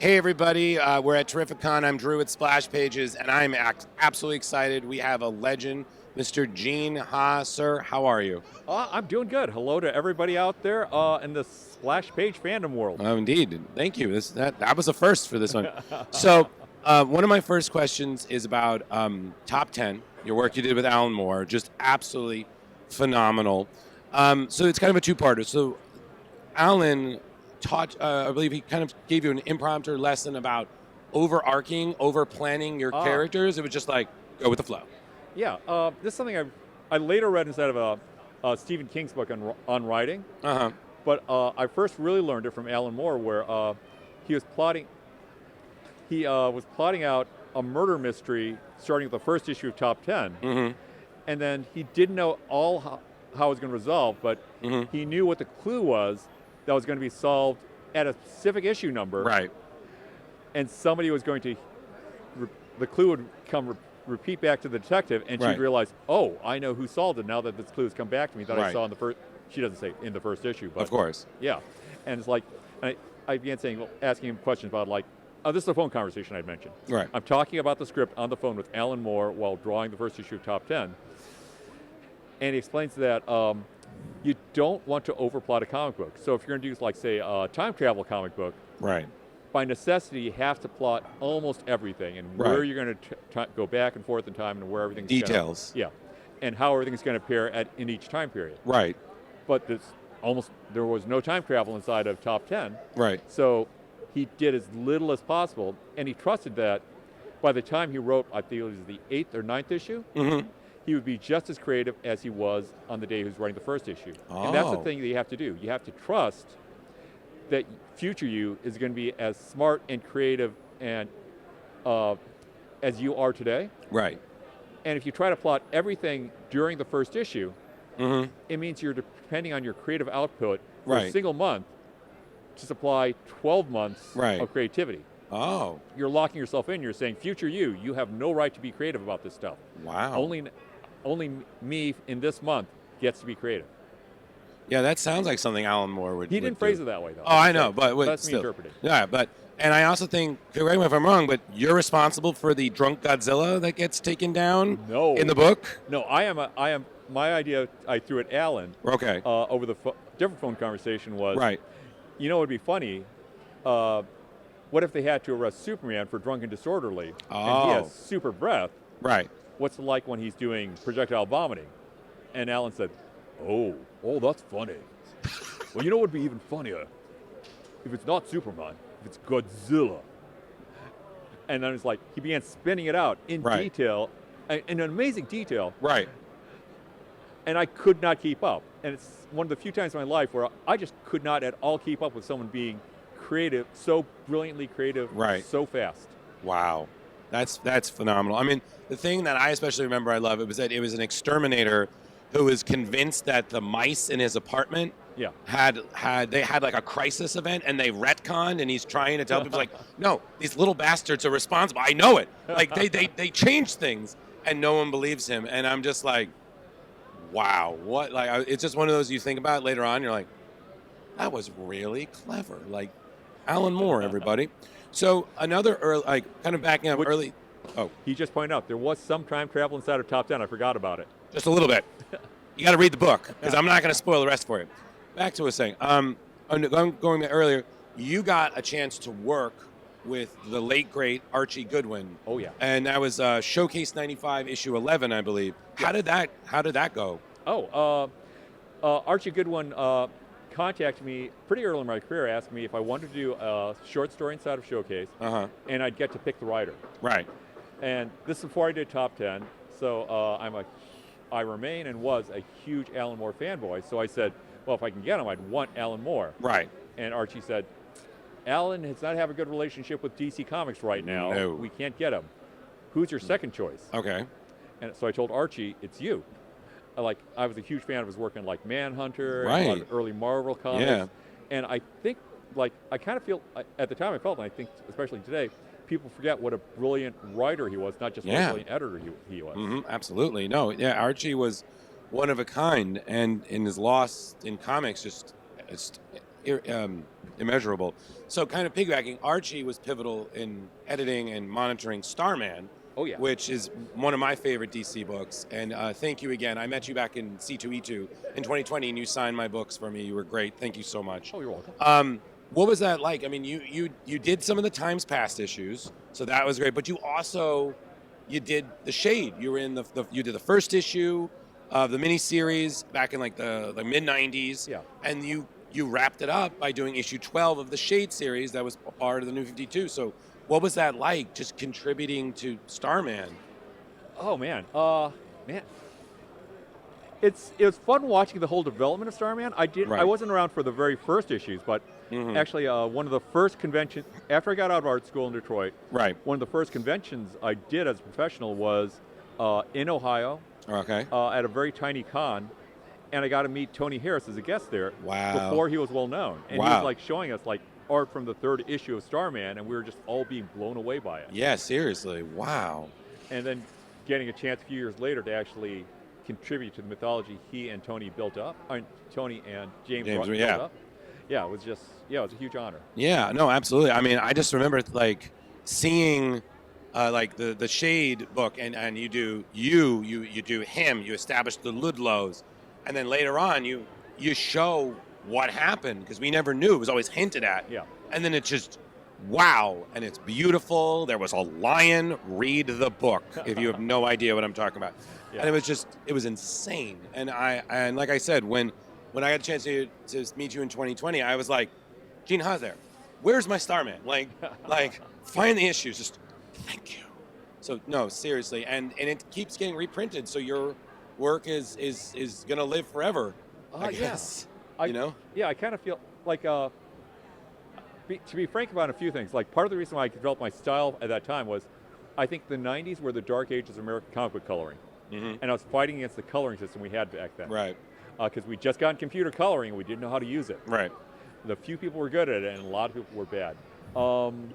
Hey everybody, we're at TerrificCon. I'm Drew at SplashPages, and I'm absolutely excited. We have a legend, Mr. Gene Ha. Sir, how are you? I'm doing good. Hello to everybody out there in the Splash Page fandom world. Oh, indeed. Thank you. That was a first for this one. So, one of my first questions is about top 10, your work you did with Alan Moore, just absolutely phenomenal. So it's kind of a two-parter. So Alan taught, I believe he kind of gave you an impromptu lesson about over planning your characters. It was just like, go with the flow. Yeah, this is something I later read inside of Stephen King's book on writing. Uh-huh. But I first really learned it from Alan Moore, where he was plotting. He was plotting out a murder mystery starting with the first issue of Top 10, and then he didn't know how it was going to resolve, but he knew what the clue was that was going to be solved at a specific issue number. Right. And somebody was going to, the clue would repeat back to the detective, and she'd realize, oh, I know who solved it now that this clue has come back to me that I saw in the first. She doesn't say in the first issue, but of course, yeah. And it's like, I began asking him questions about this is a phone conversation I'd mentioned. Right. I'm talking about the script on the phone with Alan Moore while drawing the first issue of Top 10, and he explains that you don't want to overplot a comic book. So if you're going to do, say, a time travel comic book, by necessity, you have to plot almost everything and where you're going to go back and forth in time and where everything's details. And how everything's going to appear in each time period. Right. But there was no time travel inside of Top 10. Right. So he did as little as possible, and he trusted that by the time he wrote, I think it was the 8th or 9th issue, he would be just as creative as he was on the day he was writing the first issue. And that's the thing that you have to do. You have to trust that future you is going to be as smart and creative and as you are today. Right. And if you try to plot everything during the first issue, it means you're depending on your creative output for a single month to supply 12 months of creativity. Oh. You're locking yourself in. You're saying, future you have no right to be creative about this stuff. Wow. Only me in this month gets to be creative. Yeah, that sounds like something Alan Moore would. He didn't phrase it that way, though. Oh, I know, but that's still. me interpreting. Yeah, and I also think, correct me if I'm wrong, but you're responsible for the drunk Godzilla that gets taken down. No. In the book. No, I am. My idea I threw at Alan. Okay. Over the different phone conversation was. Right. You know, it'd be funny. What if they had to arrest Superman for drunk and disorderly, and he has super breath? Right. What's it like when he's doing projectile vomiting? And Alan said, oh, that's funny. Well, you know what would be even funnier? If it's not Superman, if it's Godzilla. And then it's like, he began spinning it out in detail, in an amazing detail. Right. And I could not keep up. And it's one of the few times in my life where I just could not at all keep up with someone being creative, so brilliantly creative, so fast. Wow. That's phenomenal. I mean, the thing that I especially remember I love, it was that it was an exterminator who was convinced that the mice in his apartment had like a crisis event, and they retconned, and he's trying to tell people like, no, these little bastards are responsible. I know it. Like they changed things, and no one believes him. And I'm just like, wow, what? Like, it's just one of those you think about later on. You're like, that was really clever. Like, Alan Moore, everybody. So another early, kind of backing up early. Oh, he just pointed out there was some time travel inside of Top 10. I forgot about it. Just a little bit. You got to read the book because I'm not going to spoil the rest for you. Back to what I was saying. Going back earlier, you got a chance to work with the late great Archie Goodwin. Oh yeah. And that was Showcase '95, issue 11, I believe. How did that go? Oh, Archie Goodwin contacted me pretty early in my career, asked me if I wanted to do a short story inside of Showcase, and I'd get to pick the writer. Right. And this is before I did Top 10, so I remain and was a huge Alan Moore fanboy. So I said, well, if I can get him, I'd want Alan Moore. Right. And Archie said, Alan does not have a good relationship with DC Comics right now. No. We can't get him. Who's your second choice? Okay. And so I told Archie, it's you. I was a huge fan of his work in Manhunter, right, and a lot of early Marvel comics. Yeah. And I think, I kind of feel, at the time I felt, and I think especially today, people forget what a brilliant writer he was, not just what a brilliant editor he was. Mm-hmm, absolutely. No, yeah, Archie was one of a kind, and in his loss in comics, just immeasurable. So kind of piggybacking, Archie was pivotal in editing and monitoring Starman. Oh, yeah. Which is one of my favorite DC books. And thank you again. I met you back in C2E2 in 2020, and you signed my books for me. You were great. Thank you so much. Oh, you're welcome. What was that like? I mean, you did some of the Times Past issues, so that was great. But you did The Shade. You were in you did the first issue of the miniseries back in like the mid 90s. Yeah. And you wrapped it up by doing issue 12 of the Shade series that was a part of the New 52. So what was that like, just contributing to Starman? Oh man, it was fun watching the whole development of Starman. I wasn't around for the very first issues, but actually one of the first conventions after I got out of art school in Detroit. Right. One of the first conventions I did as a professional was in Ohio. Okay. At a very tiny con, and I got to meet Tony Harris as a guest there. Wow. Before he was well known, and he was like showing us like art from the third issue of Starman, and we were just all being blown away by it. Yeah, seriously. Wow. And then getting a chance a few years later to actually contribute to the mythology he and Tony built up, Tony and James built up. Yeah, it was a huge honor. Yeah, no, absolutely. I mean, I just remember like seeing like the Shade book, and you do him, you establish the Ludlows, and then later on you show what happened, because we never knew. It was always hinted at. Yeah. And then it's just, wow, and it's beautiful. There was a lion. Read the book if you have no idea what I'm talking about. Yeah. And it was insane. And like I said, when I got a chance to meet you in 2020, I was like, Gene Haas there, where's my Starman? Like find the issues. Just thank you. So no, seriously, and it keeps getting reprinted. So your work is gonna live forever. I guess. Yeah, I kind of feel like, to be frank about a few things, like part of the reason why I developed my style at that time was I think the 90s were the dark ages of American comic book coloring. And I was fighting against the coloring system we had back then. Right. Because we just got computer coloring and we didn't know how to use it. Right. The few people were good at it and a lot of people were bad. And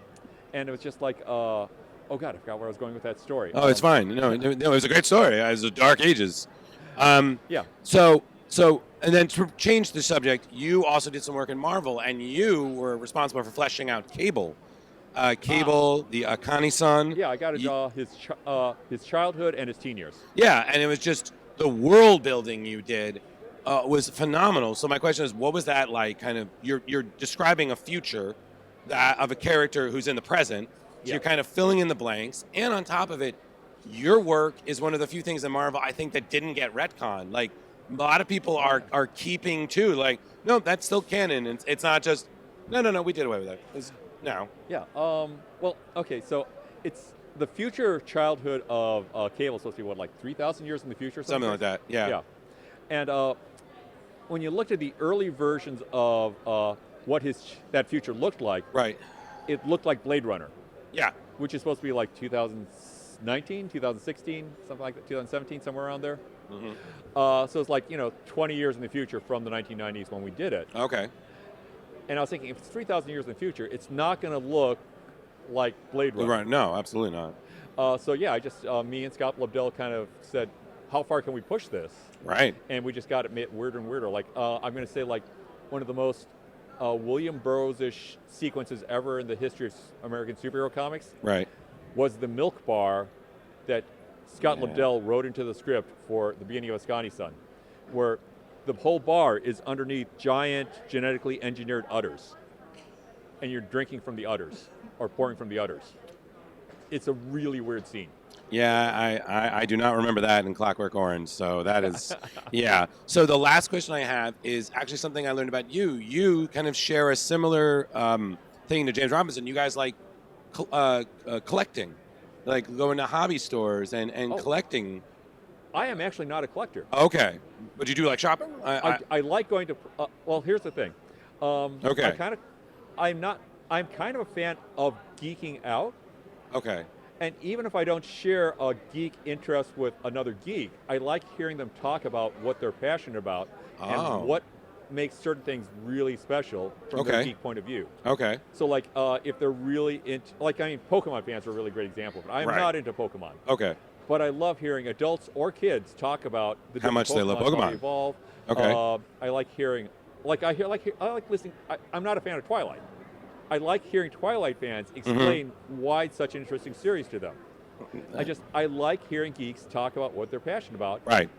it was just like, oh God, I forgot where I was going with that story. Oh, it's fine. No, it was a great story. It was the dark ages. Yeah. So, and then to change the subject, you also did some work in Marvel, and you were responsible for fleshing out Cable. The Akani Sun. Yeah, I got to draw his childhood and his teen years. Yeah, and it was just the world building you did was phenomenal. So my question is, what was that like? Kind of, you're describing a future of a character who's in the present. So you're kind of filling in the blanks, and on top of it, your work is one of the few things in Marvel I think that didn't get retconned. Like, a lot of people are keeping too. Like, no, that's still canon. It's not just no. We did away with that. No. Yeah. Well, okay. So it's the future childhood of Cable. Supposed to be what, like 3,000 years in the future? Something like that. Yeah. Yeah. And when you looked at the early versions of what that future looked like, right, it looked like Blade Runner. Yeah. Which is supposed to be like 2019, 2016, something like that, 2017, somewhere around there. So it's like, 20 years in the future from the 1990s when we did it. Okay. And I was thinking, if it's 3,000 years in the future, it's not going to look like Blade Runner. Right. No, absolutely not. So yeah, me and Scott Lobdell kind of said, how far can we push this? Right. And we just got it weirder and weirder. Like, I'm going to say like one of the most William Burroughs-ish sequences ever in the history of American superhero comics. Right. Was the milk bar that Scott Lobdell wrote into the script for the beginning of Akani Sun, where the whole bar is underneath giant genetically engineered udders, and you're drinking from the udders or pouring from the udders. It's a really weird scene. Yeah, I do not remember that in Clockwork Orange, so that is, yeah. So the last question I have is actually something I learned about you. You kind of share a similar thing to James Robinson. You guys like collecting, like going to hobby stores and collecting. I am actually not a collector. Okay, but you do like shopping? I like going to. Well, here's the thing. Okay. I'm kind of a fan of geeking out. Okay. And even if I don't share a geek interest with another geek, I like hearing them talk about what they're passionate about and what makes certain things really special from their geek point of view. Okay. So like if they're really into, Pokemon fans are a really great example, but I'm not into Pokemon. Okay. But I love hearing adults or kids talk about how much they love Pokemon. How they evolve. Okay. I like hearing Like I like listening. I'm not a fan of Twilight. I like hearing Twilight fans explain why it's such an interesting series to them. I like hearing geeks talk about what they're passionate about. Right.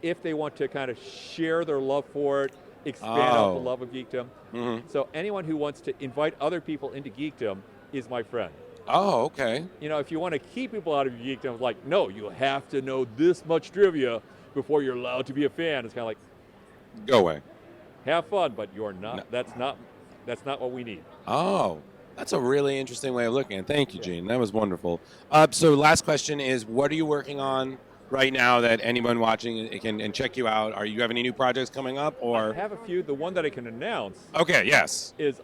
If they want to kind of share their love for it, expand out the love of geekdom. So anyone who wants to invite other people into geekdom is my friend. Oh, okay. You know, if you want to keep people out of your geekdom, like, no, you have to know this much trivia before you're allowed to be a fan. It's kind of like, go away. Have fun, but you're not. No. That's not what we need. Oh, that's a really interesting way of looking at it. Thank you, Gene. That was wonderful. So last question is, what are you working on right now that anyone watching can check you out? You have any new projects coming up? Or I have a few. The one that I can announce. Okay. Yes. Is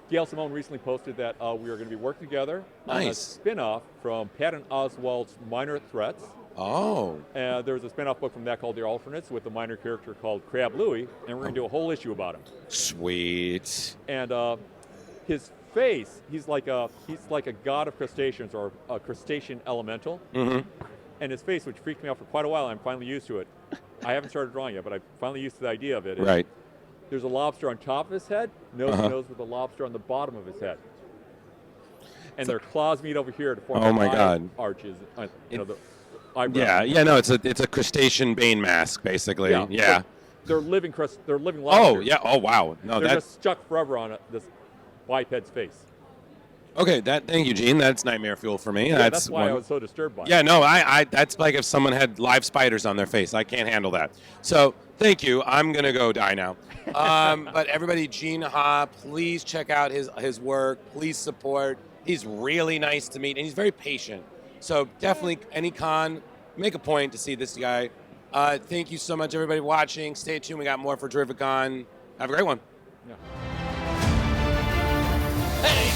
Gail Simone recently posted that we are going to be working together on a spin-off from Patton Oswalt's Minor Threats. Oh. There's a spin-off book from that called The Alternates with a minor character called Crab Louie, and we're going to do a whole issue about him. Sweet. And his face, he's like a god of crustaceans or a crustacean elemental. And his face, which freaked me out for quite a while, I'm finally used to it. I haven't started drawing yet, but I'm finally used to the idea of it. Right. There's a lobster on top of his head, nose with a lobster on the bottom of his head. And their claws meet over here to form arches. The eyebrows. Yeah, no, it's a crustacean Bane mask, basically. Yeah. They're living lobsters. Oh, yeah. Oh, wow. No, they're just stuck forever on this biped's face. Okay, thank you, Gene. That's nightmare fuel for me. Yeah, that's why I was so disturbed by it. Yeah, no, I that's like if someone had live spiders on their face. I can't handle that. So, thank you. I'm going to go die now. But everybody, Gene Ha, please check out his work. Please support. He's really nice to meet, and he's very patient. So, definitely, any con, make a point to see this guy. Thank you so much, everybody watching. Stay tuned. We got more for TerrificCon. Have a great one. Yeah. Hey!